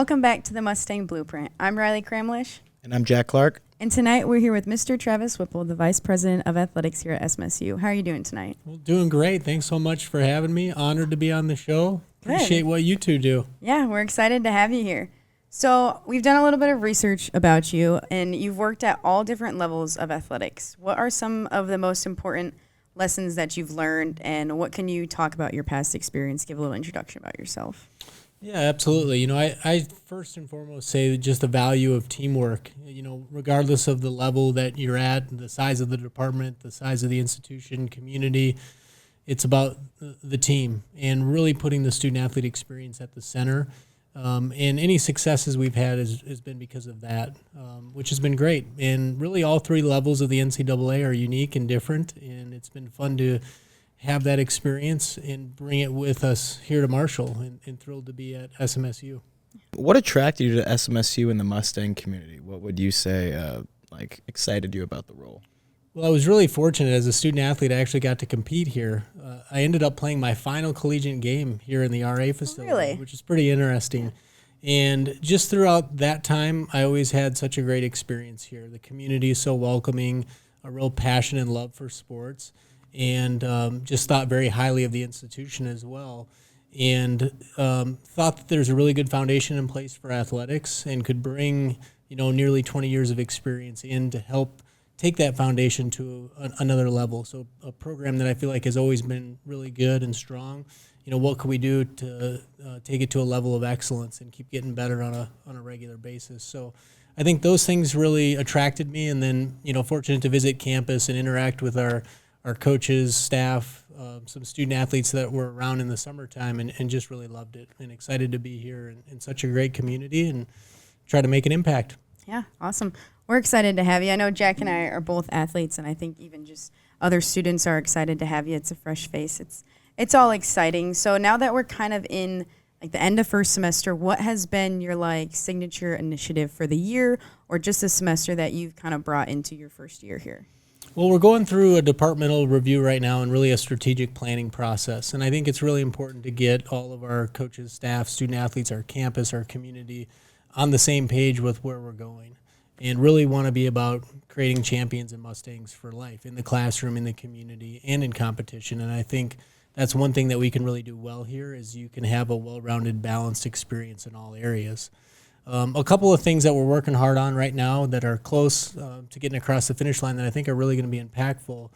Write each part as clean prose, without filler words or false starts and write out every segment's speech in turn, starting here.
Welcome back to the Mustang Blueprint. I'm Riley Cramlish. And I'm Jack Clark. And tonight we're here with Mr. Travis Whipple, the Vice President of Athletics here at SMSU. How are you doing tonight? Well, doing great. Thanks so much for having me. Honored to be on the show. Good. Appreciate what you two do. Yeah, we're excited to have you here. So we've done a little bit of research about you, and you've worked at all different levels of athletics. What are some of the most important lessons that you've learned, and what can you talk about your past experience? Give a little introduction about yourself. Yeah, absolutely. You know, I first and foremost say just the value of teamwork, you know, regardless of the level that you're at, the size of the department, the size of the institution, community. It's about the team and really putting the student-athlete experience at the center. And any successes we've had has been because of that, which has been great. And really all three levels of the NCAA are unique and different, and it's been fun to have that experience and bring it with us here to Marshall, and thrilled to be at SMSU. What attracted you to SMSU and the Mustang community? What would you say excited you about the role? Well, I was really fortunate as a student athlete. I actually got to compete here. I ended up playing my final collegiate game here in the RA facility, which is pretty interesting. And just throughout that time, I always had such a great experience here. The community is so welcoming, a real passion and love for sports, and just thought very highly of the institution as well. And thought that there's a really good foundation in place for athletics and could bring, you know, nearly 20 years of experience in to help take that foundation to another level. So a program that I feel like has always been really good and strong. You know, what can we do to take it to a level of excellence and keep getting better on a regular basis? So I think those things really attracted me. And then, you know, fortunate to visit campus and interact with our coaches, staff, some student athletes that were around in the summertime, and just really loved it and excited to be here in such a great community and try to make an impact. Yeah, awesome. We're excited to have you. I know Jack and I are both athletes, and I think even just other students are excited to have you. It's a fresh face. It's all exciting. So now that we're kind of in like the end of first semester, what has been your like signature initiative for the year, or just a semester that you've kind of brought into your first year here? Well, we're going through a departmental review right now and really a strategic planning process. And I think it's really important to get all of our coaches, staff, student athletes, our campus, our community on the same page with where we're going, and really want to be about creating champions and Mustangs for life in the classroom, in the community, and in competition. And I think that's one thing that we can really do well here is you can have a well-rounded, balanced experience in all areas. A couple of things that we're working hard on right now that are close to getting across the finish line that I think are really going to be impactful.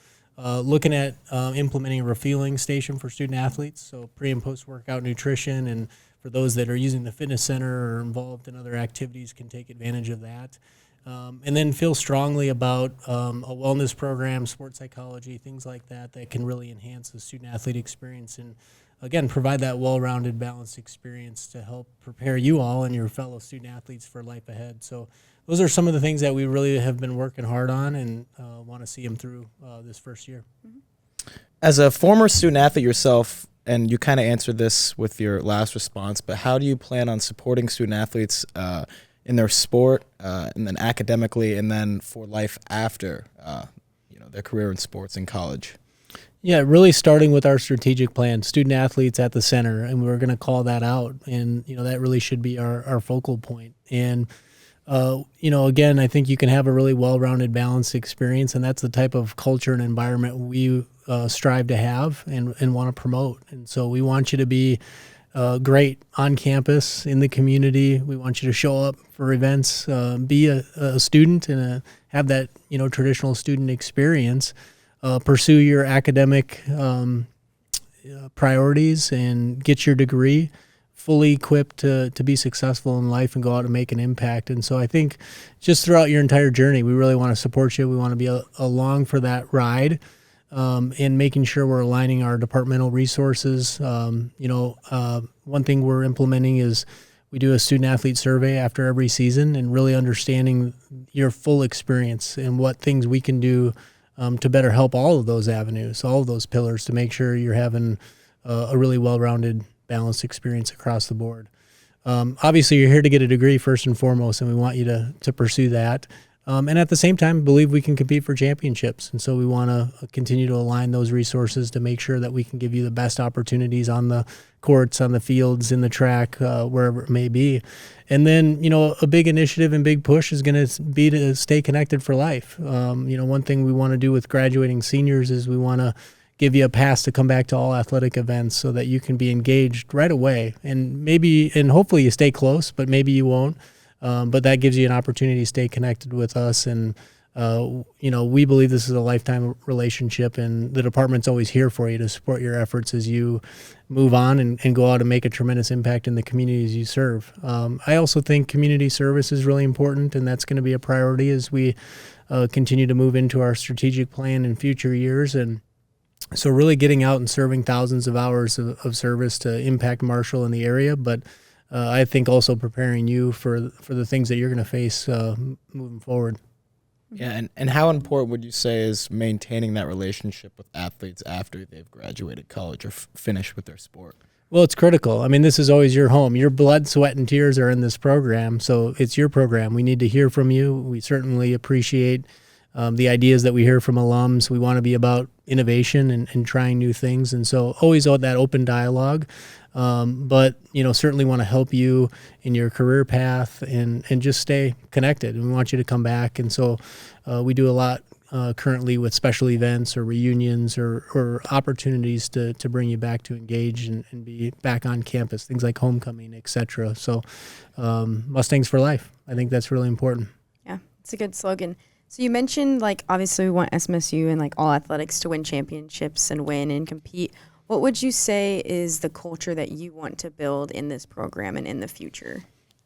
Looking at implementing a refueling station for student athletes, so pre- and post-workout nutrition, and for those that are using the fitness center or involved in other activities can take advantage of that. And then feel strongly about a wellness program, sports psychology, things like that can really enhance the student-athlete experience and, again, provide that well-rounded, balanced experience to help prepare you all and your fellow student-athletes for life ahead. So those are some of the things that we really have been working hard on and want to see them through this first year. As a former student-athlete yourself, and you kind of answered this with your last response, but how do you plan on supporting student-athletes in their sport, and then academically, and then for life after their career in sports in college? Yeah, really starting with our strategic plan, student athletes at the center, and we're going to call that out. And, you know, that really should be our focal point. And, again, I think you can have a really well-rounded, balanced experience, and that's the type of culture and environment we strive to have and want to promote. And so we want you to be great on campus, in the community. We want you to show up for events, be a student and have that, traditional student experience. Pursue your academic priorities and get your degree fully equipped to be successful in life and go out and make an impact. And so I think just throughout your entire journey, we really want to support you. We want to be along for that ride, and making sure we're aligning our departmental resources. One thing we're implementing is we do a student-athlete survey after every season and really understanding your full experience and what things we can do to better help all of those avenues, all of those pillars, to make sure you're having a really well-rounded, balanced experience across the board. Obviously, you're here to get a degree first and foremost, and we want you to pursue that. And at the same time, believe we can compete for championships. And so we want to continue to align those resources to make sure that we can give you the best opportunities on the courts, on the fields, in the track, wherever it may be. And then, a big initiative and big push is going to be to stay connected for life. One thing we want to do with graduating seniors is we want to give you a pass to come back to all athletic events so that you can be engaged right away. And hopefully you stay close, but maybe you won't. But that gives you an opportunity to stay connected with us. And, we believe this is a lifetime relationship, and the department's always here for you to support your efforts as you move on and go out and make a tremendous impact in the communities you serve. I also think community service is really important, and that's going to be a priority as we continue to move into our strategic plan in future years. And so really getting out and serving thousands of hours of service to impact Marshall in the area, but I think also preparing you for the things that you're going to face moving forward. Yeah, and how important would you say is maintaining that relationship with athletes after they've graduated college or finished with their sport? Well, it's critical. I mean, this is always your home. Your blood, sweat, and tears are in this program, so it's your program. We need to hear from you. We certainly appreciate the ideas that we hear from alums. We want to be about innovation and trying new things, and so always that open dialogue. But certainly want to help you in your career path and just stay connected. And we want you to come back. And so we do a lot currently with special events or reunions or opportunities to bring you back to engage and be back on campus, things like homecoming, etc. So Mustangs for life. I think that's really important. Yeah, it's a good slogan. So you mentioned, obviously we want SMSU and all athletics to win championships and win and compete. What would you say is the culture that you want to build in this program and in the future?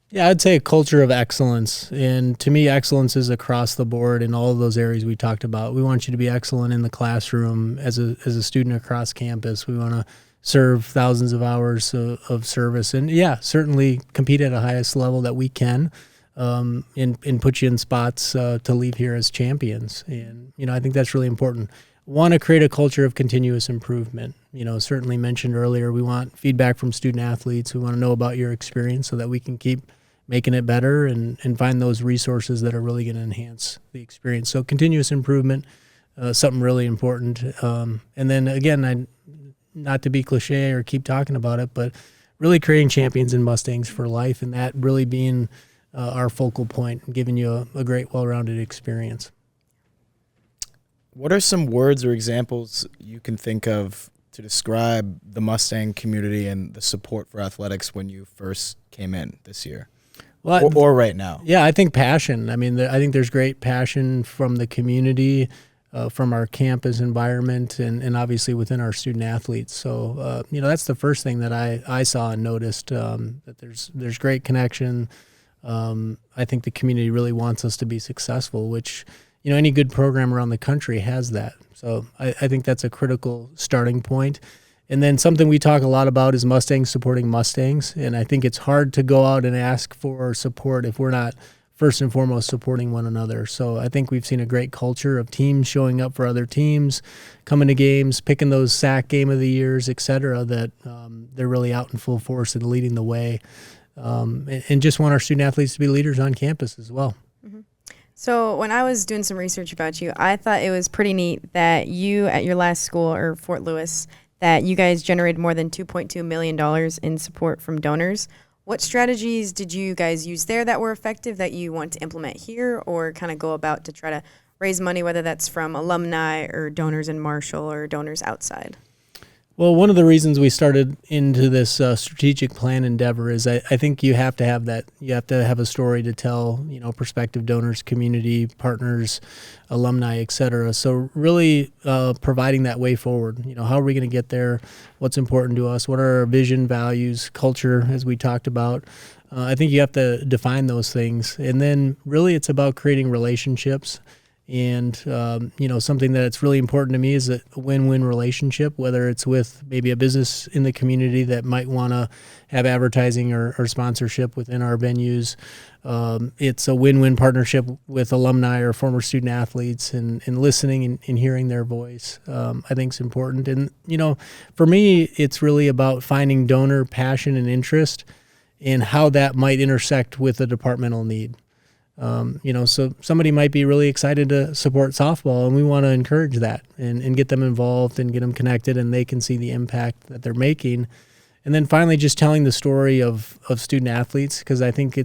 Yeah, I'd say a culture of excellence. And to me, excellence is across the board in all of those areas we talked about. We want you to be excellent in the classroom as a student across campus. We want to serve thousands of hours of service. And certainly compete at a highest level that we can and put you in spots to leave here as champions. And, I think that's really important. Want to create a culture of continuous improvement. Certainly mentioned earlier, we want feedback from student athletes. We want to know about your experience so that we can keep making it better and find those resources that are really going to enhance the experience. So continuous improvement, something really important. And then again, not to be cliche or keep talking about it, but really creating champions and Mustangs for life, and that really being our focal point and giving you a great, well-rounded experience. What are some words or examples you can think of to describe the Mustang community and the support for athletics when you first came in this year? Well, or right now? Yeah, I think passion. I mean, I think there's great passion from the community, from our campus environment, and obviously within our student athletes. So, that's the first thing that I saw and noticed, that there's great connection. I think the community really wants us to be successful, which any good program around the country has that. So I think that's a critical starting point. And then something we talk a lot about is Mustangs supporting Mustangs. And I think it's hard to go out and ask for support if we're not first and foremost supporting one another. So I think we've seen a great culture of teams showing up for other teams, coming to games, picking those SAC game of the years, et cetera, that they're really out in full force and leading the way. And just want our student athletes to be leaders on campus as well. Mm-hmm. So when I was doing some research about you, I thought it was pretty neat that you, at your last school, or Fort Lewis, that you guys generated more than $2.2 million in support from donors. What strategies did you guys use there that were effective that you want to implement here, or kind of go about to try to raise money, whether that's from alumni or donors in Marshall or donors outside? Well, one of the reasons we started into this strategic plan endeavor is I think you have to have that. You have to have a story to tell, prospective donors, community partners, alumni, et cetera. So really providing that way forward. How are we going to get there? What's important to us? What are our vision, values, culture, as we talked about? I think you have to define those things. And then really it's about creating relationships. And, something that's really important to me is a win-win relationship, whether it's with maybe a business in the community that might want to have advertising or sponsorship within our venues. It's a win-win partnership with alumni or former student athletes and listening and hearing their voice, I think is important. And, for me, it's really about finding donor passion and interest and how that might intersect with a departmental need. So somebody might be really excited to support softball, and we want to encourage that and get them involved and get them connected, and they can see the impact that they're making. And then finally, just telling the story of student athletes, because I think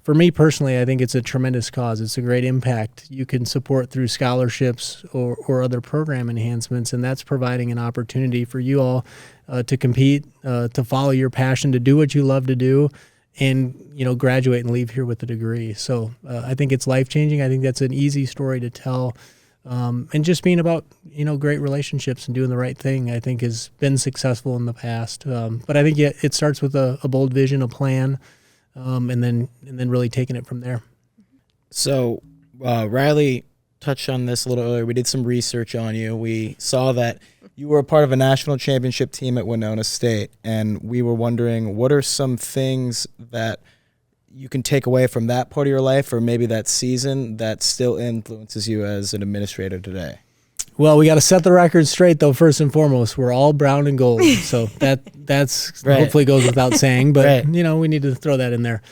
for me personally, I think it's a tremendous cause. It's a great impact you can support through scholarships or other program enhancements, and that's providing an opportunity for you all to compete, to follow your passion, to do what you love to do, and graduate and leave here with a degree. So I think it's life-changing. I think that's an easy story to tell. And just being about great relationships and doing the right thing, I think has been successful in the past. But I think it starts with a bold vision, a plan, and then really taking it from there. So Riley touched on this a little earlier. We did some research on you. We saw that you were a part of a national championship team at Winona State, and we were wondering, what are some things that you can take away from that part of your life, or maybe that season, that still influences you as an administrator today? Well, we got to set the record straight, though. First and foremost, we're all brown and gold, so that's right. Hopefully goes without saying. But right. We need to throw that in there.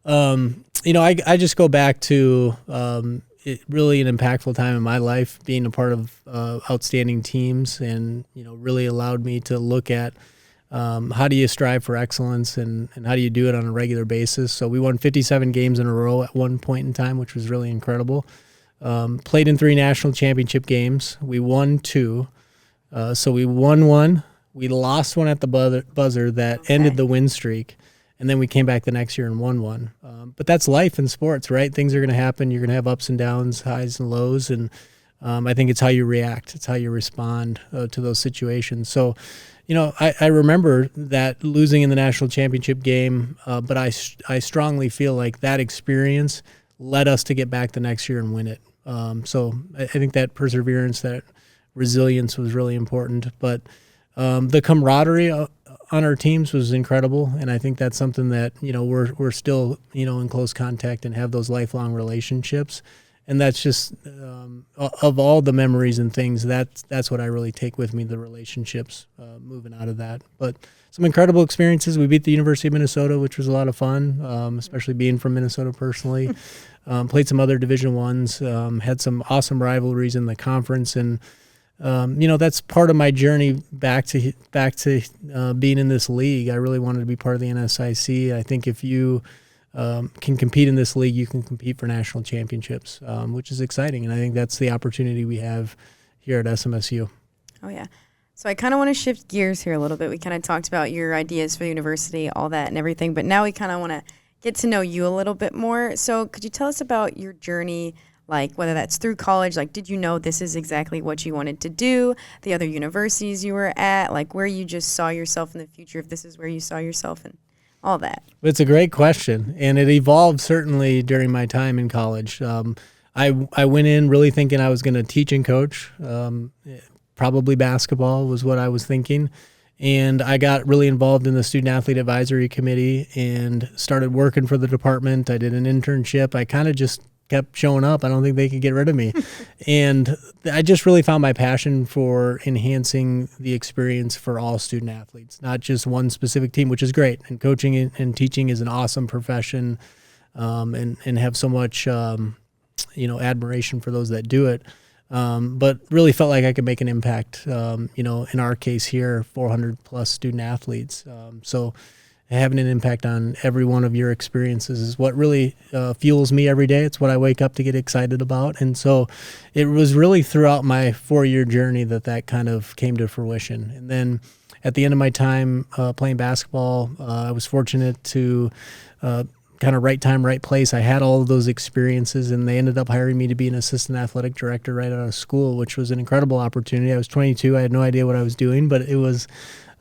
I just go back to really an impactful time in my life, being a part of outstanding teams, and really allowed me to look at how do you strive for excellence and how do you do it on a regular basis. So we won 57 games in a row at one point in time, which was really incredible. Played in 3 national championship games. We won 2. So we won 1. We lost 1 at the buzzer that ended the win streak. And then we came back the next year and won 1. But that's life in sports, right? Things are going to happen. You're going to have ups and downs, highs and lows. And I think it's how you react. It's how you respond to those situations. So, I remember that losing in the national championship game, but I strongly feel like that experience led us to get back the next year and win it. So I think that perseverance, that resilience was really important. But the camaraderie on our teams was incredible, and I think that's something that we're still in close contact and have those lifelong relationships. And that's just of all the memories and things, that's what I really take with me, the relationships moving out of that. But some incredible experiences. We beat the University of Minnesota, which was a lot of fun, especially being from Minnesota personally. Played some other Division I's, had some awesome rivalries in the conference, and that's part of my journey back to being in this league. I really wanted to be part of the NSIC. I think if you can compete in this league, you can compete for national championships, which is exciting. And I think that's the opportunity we have here at SMSU. Oh, yeah. So I kind of want to shift gears here a little bit. We kind of talked about your ideas for the university, all that and everything, but now we kind of want to get to know you a little bit more. So could you tell us about your journey, like whether that's through college, like did you know this is exactly what you wanted to do, the other universities you were at, like where you just saw yourself in the future, if this is where you saw yourself and all that? It's a great question, and it evolved certainly during my time in college. I went in really thinking I was going to teach and coach. Probably basketball was what I was thinking. And I got really involved in the Student Athlete Advisory Committee and started working for the department. I did an internship. I kind of just kept showing up. I don't think they could get rid of me. And I just really found my passion for enhancing the experience for all student athletes, not just one specific team, which is great. And coaching and teaching is an awesome profession, and have so much, admiration for those that do it. But really felt like I could make an impact, in our case here, 400 plus student athletes. So having an impact on every one of your experiences is what really fuels me every day. It's what I wake up to get excited about. And so it was really throughout my 4-year journey that kind of came to fruition. And then at the end of my time playing basketball, I was fortunate to kind of right time, right place. I had all of those experiences, and they ended up hiring me to be an assistant athletic director right out of school, which was an incredible opportunity. I was 22. I had no idea what I was doing, but it was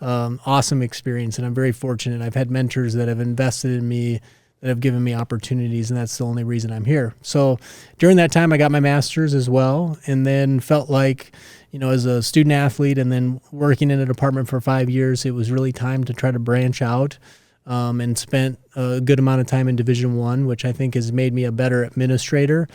awesome experience, and I'm very fortunate. I've had mentors that have invested in me, that have given me opportunities, and that's the only reason I'm here. So during that time, I got my master's as well, and then felt like, as a student athlete and then working in a department for 5 years, it was really time to try to branch out. And spent a good amount of time in Division I, which I think has made me a better administrator.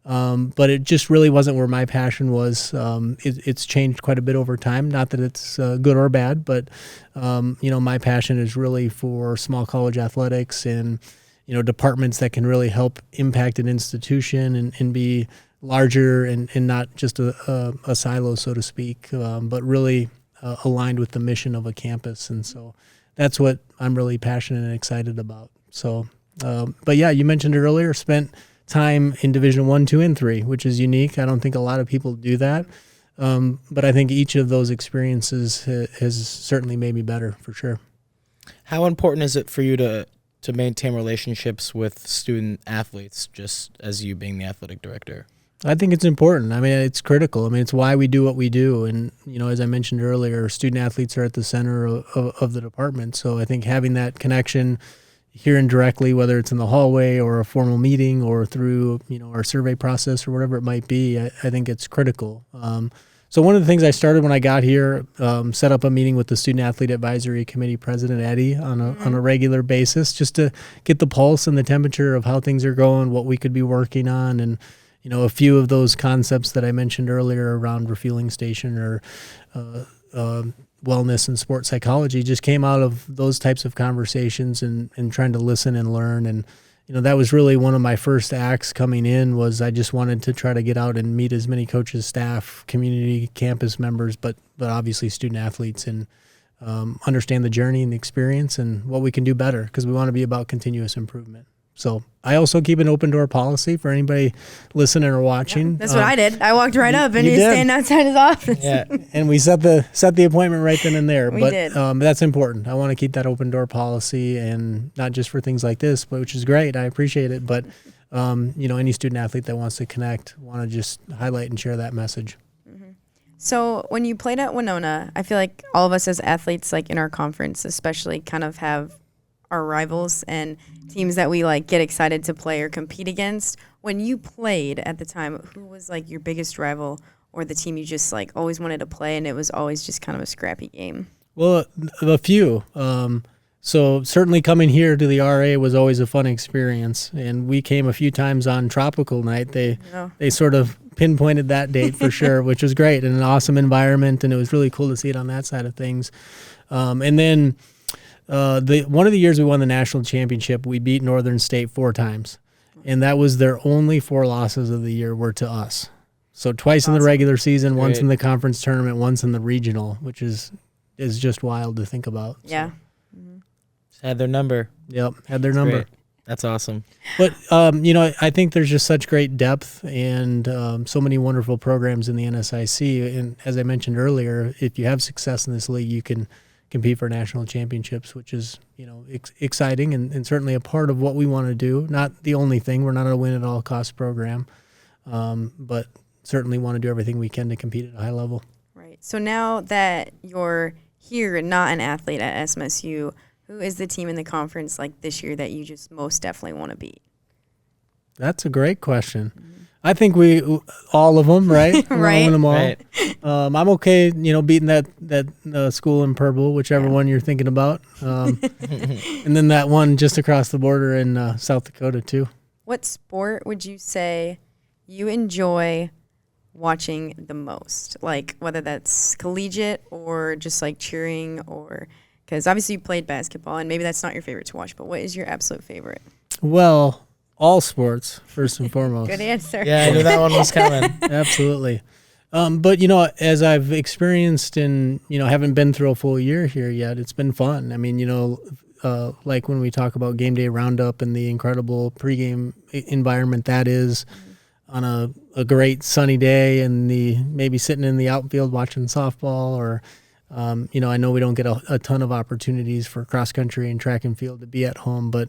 But it just really wasn't where my passion was. It's changed quite a bit over time. Not that it's good or bad, but my passion is really for small college athletics and departments that can really help impact an institution and be larger and not just a silo, so to speak, but really aligned with the mission of a campus. And so that's what I'm really passionate and excited about. So, but yeah, you mentioned it earlier, spent time in Division 1, 2, and 3, which is unique. I don't think a lot of people do that. But I think each of those experiences has certainly made me better, for sure. How important is it for you to maintain relationships with student athletes, just as you being the athletic director? I think it's important. I mean, it's critical. I mean, it's why we do what we do. And, as I mentioned earlier, student athletes are at the center of the department. So I think having that connection, hearing directly, whether it's in the hallway or a formal meeting or through, our survey process or whatever it might be, I think it's critical. So one of the things I started when I got here, set up a meeting with the Student Athlete Advisory Committee President, Eddie, on a regular basis, just to get the pulse and the temperature of how things are going, what we could be working on. And, a few of those concepts that I mentioned earlier around refueling station or wellness and sports psychology just came out of those types of conversations and trying to listen and learn. And, that was really one of my first acts coming in, was I just wanted to try to get out and meet as many coaches, staff, community, campus members, but obviously student athletes, and understand the journey and the experience and what we can do better, because we want to be about continuous improvement. So I also keep an open door policy for anybody listening or watching. Yeah, that's what I did. I walked right up and you he was did. standing outside his office. Yeah, and we set the appointment right then and there. We but did. That's important. I want to keep that open door policy, and not just for things like this, but which is great. I appreciate it. But any student athlete that wants to connect, want to just highlight and share that message. So when you played at Winona, I feel like all of us as athletes, like in our conference especially, kind of have our rivals and teams that we like get excited to play or compete against. When you played at the time, who was like your biggest rival, or the team you just like always wanted to play and it was always just kind of a scrappy game? Well, a few. So certainly coming here to the RA was always a fun experience, and we came a few times on Tropical Night. They sort of pinpointed that date for sure, which was great, and an awesome environment, and it was really cool to see it on that side of things. And then one of the years we won the national championship, we beat Northern State 4 times, and that was their only 4 losses of the year were to us. So twice in the regular season, once in the conference tournament, once in the regional, which is just wild to think about. Yeah. Just had their number. Yep, had their number. Great. That's awesome. But, I think there's just such great depth and so many wonderful programs in the NSIC. And as I mentioned earlier, if you have success in this league, you can compete for national championships, which is, exciting and certainly a part of what we want to do. Not the only thing. We're not a win-at-all-cost program, but certainly want to do everything we can to compete at a high level. Right. So now that you're here and not an athlete at SMSU, who is the team in the conference like this year that you just most definitely want to beat? That's a great question. I think all of them, right? Right. Them all. Right. I'm okay, beating that school in purple, whichever one you're thinking about. And then that one just across the border in South Dakota too. What sport would you say you enjoy watching the most? Like whether that's collegiate or just like cheering, or because obviously you played basketball and maybe that's not your favorite to watch, but what is your absolute favorite? Well, all sports, first and foremost. Good answer. Yeah, I knew that one was coming. Absolutely. But, as I've experienced and, haven't been through a full year here yet, it's been fun. I mean, like when we talk about game day roundup and the incredible pregame environment that is on a great sunny day, and maybe sitting in the outfield watching softball, or, I know we don't get a ton of opportunities for cross country and track and field to be at home, but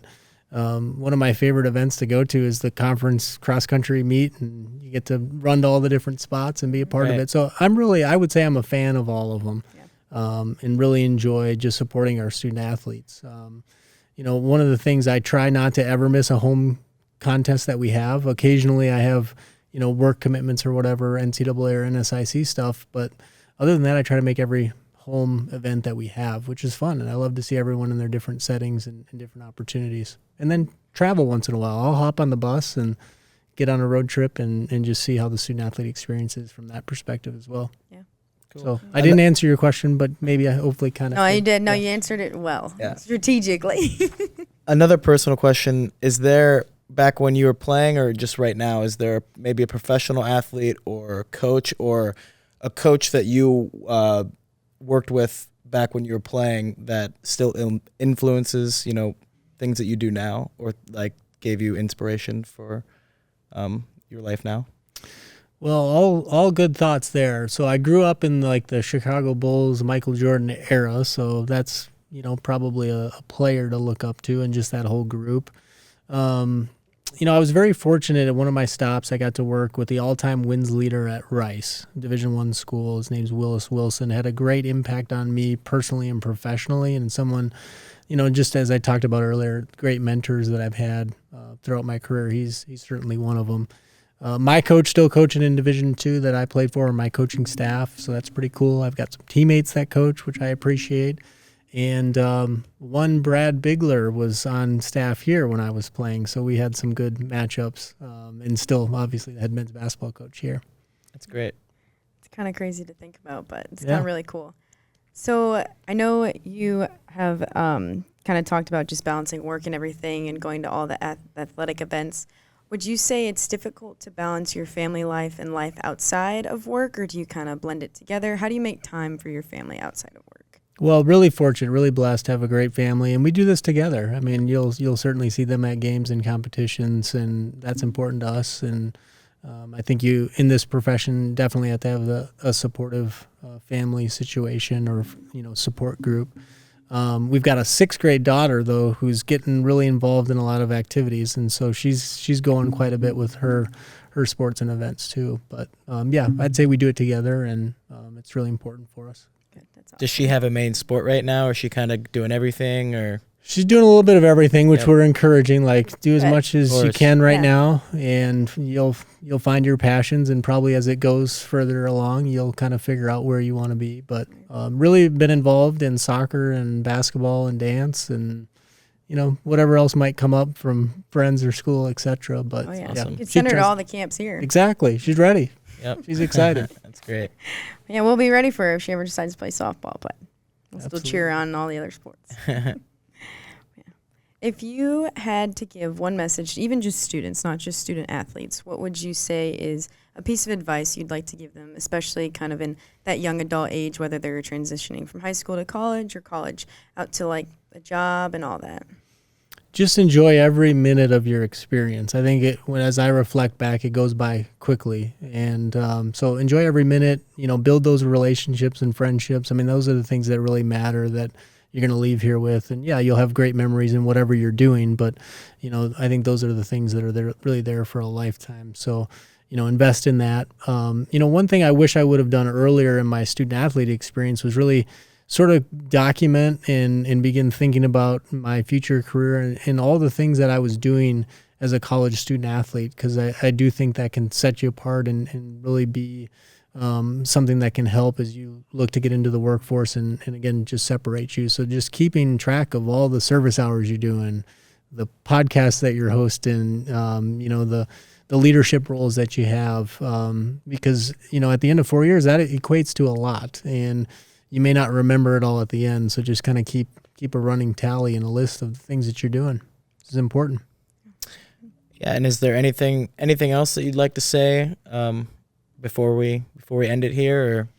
one of my favorite events to go to is the conference cross country meet, and you get to run to all the different spots and be a part of it. So I would say I'm a fan of all of them, and really enjoy just supporting our student athletes. One of the things, I try not to ever miss a home contest that we have. Occasionally I have, work commitments or whatever, NCAA or NSIC stuff, but other than that, I try to make every home event that we have, which is fun. And I love to see everyone in their different settings and different opportunities. And then travel once in a while. I'll hop on the bus and get on a road trip and just see how the student athlete experience is from that perspective as well. Yeah. Cool. So I didn't answer your question, but maybe I hopefully kind of. No, you did. No, you answered it well. Yeah. Strategically. Another personal question, is there, back when you were playing or just right now, is there maybe a professional athlete or a coach that you worked with back when you were playing that still influences, things that you do now, or like gave you inspiration for your life now? Well, all good thoughts there. So I grew up in like the Chicago Bulls, Michael Jordan era. So that's, probably a player to look up to, and just that whole group. I was very fortunate at one of my stops. I got to work with the all-time wins leader at Rice, Division I school. His name's Willis Wilson. Had a great impact on me personally and professionally, and someone, just as I talked about earlier, great mentors that I've had throughout my career. He's certainly one of them. My coach still coaching in Division II that I played for, and my coaching staff, so that's pretty cool. I've got some teammates that coach, which I appreciate. And one Brad Bigler was on staff here when I was playing, so we had some good matchups, and still, obviously, the head men's basketball coach here. That's great. It's kind of crazy to think about, but it's kind of really cool. So I know you have kind of talked about just balancing work and everything and going to all the athletic events. Would you say it's difficult to balance your family life and life outside of work, or do you kind of blend it together? How do you make time for your family outside of work? Well, really fortunate, really blessed to have a great family, and we do this together. I mean, you'll certainly see them at games and competitions, and that's important to us. And I think you, in this profession, definitely have to have a supportive family situation or support group. We've got a 6th grade daughter though who's getting really involved in a lot of activities, and so she's going quite a bit with her sports and events too. But I'd say we do it together, and it's really important for us. Good, that's awesome. Does she have a main sport right now, or is she kind of doing everything, or? She's doing a little bit of everything, which we're encouraging. Like, do as much as you can right now, and you'll find your passions. And probably as it goes further along, you'll kind of figure out where you want to be. But really been involved in soccer and basketball and dance, and whatever else might come up from friends or school, etc. But awesome. You can send her to all the camps here. Exactly, she's ready. Yep, she's excited. That's great. Yeah, we'll be ready for her if she ever decides to play softball. But we'll Absolutely. still cheer on all the other sports. If you had to give one message to even just students, not just student athletes, what would you say is a piece of advice you'd like to give them, especially kind of in that young adult age, whether they're transitioning from high school to college or college out to like a job and all that? Just enjoy every minute of your experience. I think as I reflect back, it goes by quickly. And so enjoy every minute, build those relationships and friendships. I mean, those are the things that really matter that you're going to leave here with. And you'll have great memories in whatever you're doing, but I think those are the things that are really there for a lifetime. So invest in that. One thing I wish I would have done earlier in my student athlete experience was really sort of document and begin thinking about my future career and all the things that I was doing as a college student athlete, because I do think that can set you apart and really be something that can help as you look to get into the workforce and again, just separate you. So just keeping track of all the service hours you're doing, the podcasts that you're hosting, the leadership roles that you have, because, at the end of 4 years, that equates to a lot, and you may not remember it all at the end. So just kind of keep a running tally and a list of the things that you're doing. This is important. Yeah. And is there anything else that you'd like to say, before we end it here? Or?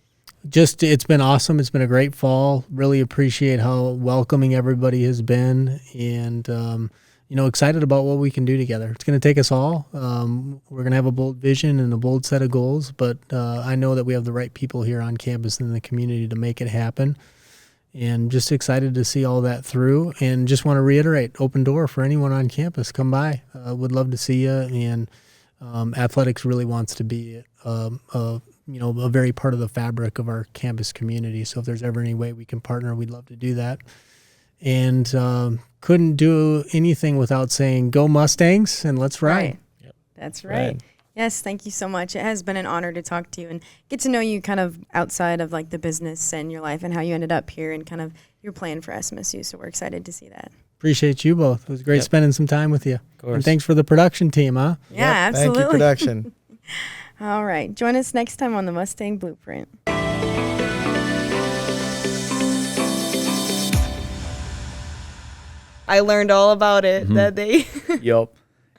Just, it's been awesome. It's been a great fall. Really appreciate how welcoming everybody has been, and excited about what we can do together. It's going to take us all. We're going to have a bold vision and a bold set of goals, but I know that we have the right people here on campus and in the community to make it happen. And just excited to see all that through, and just want to reiterate, open door for anyone on campus. Come by. Would love to see you. And athletics really wants to be a very part of the fabric of our campus community. So if there's ever any way we can partner, we'd love to do that. And couldn't do anything without saying, go Mustangs, and let's ride. Right. Yep. That's right. Yes, thank you so much. It has been an honor to talk to you and get to know you kind of outside of like the business and your life and how you ended up here and kind of your plan for SMSU. So we're excited to see that. Appreciate you both. It was great spending some time with you. Of course. And thanks for the production team, huh? Yeah, absolutely. Thank you, production. All right. Join us next time on the Mustang Blueprint. I learned all about it that day. Yup.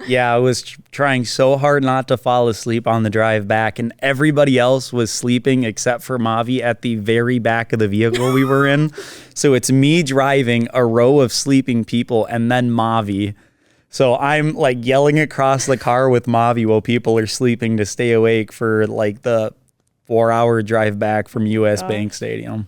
Yeah, I was trying so hard not to fall asleep on the drive back, and everybody else was sleeping except for Mavi at the very back of the vehicle we were in. So it's me driving, a row of sleeping people, and then Mavi. So I'm like yelling across the car with Mavi while people are sleeping to stay awake for like the 4-hour drive back from US Bank Stadium.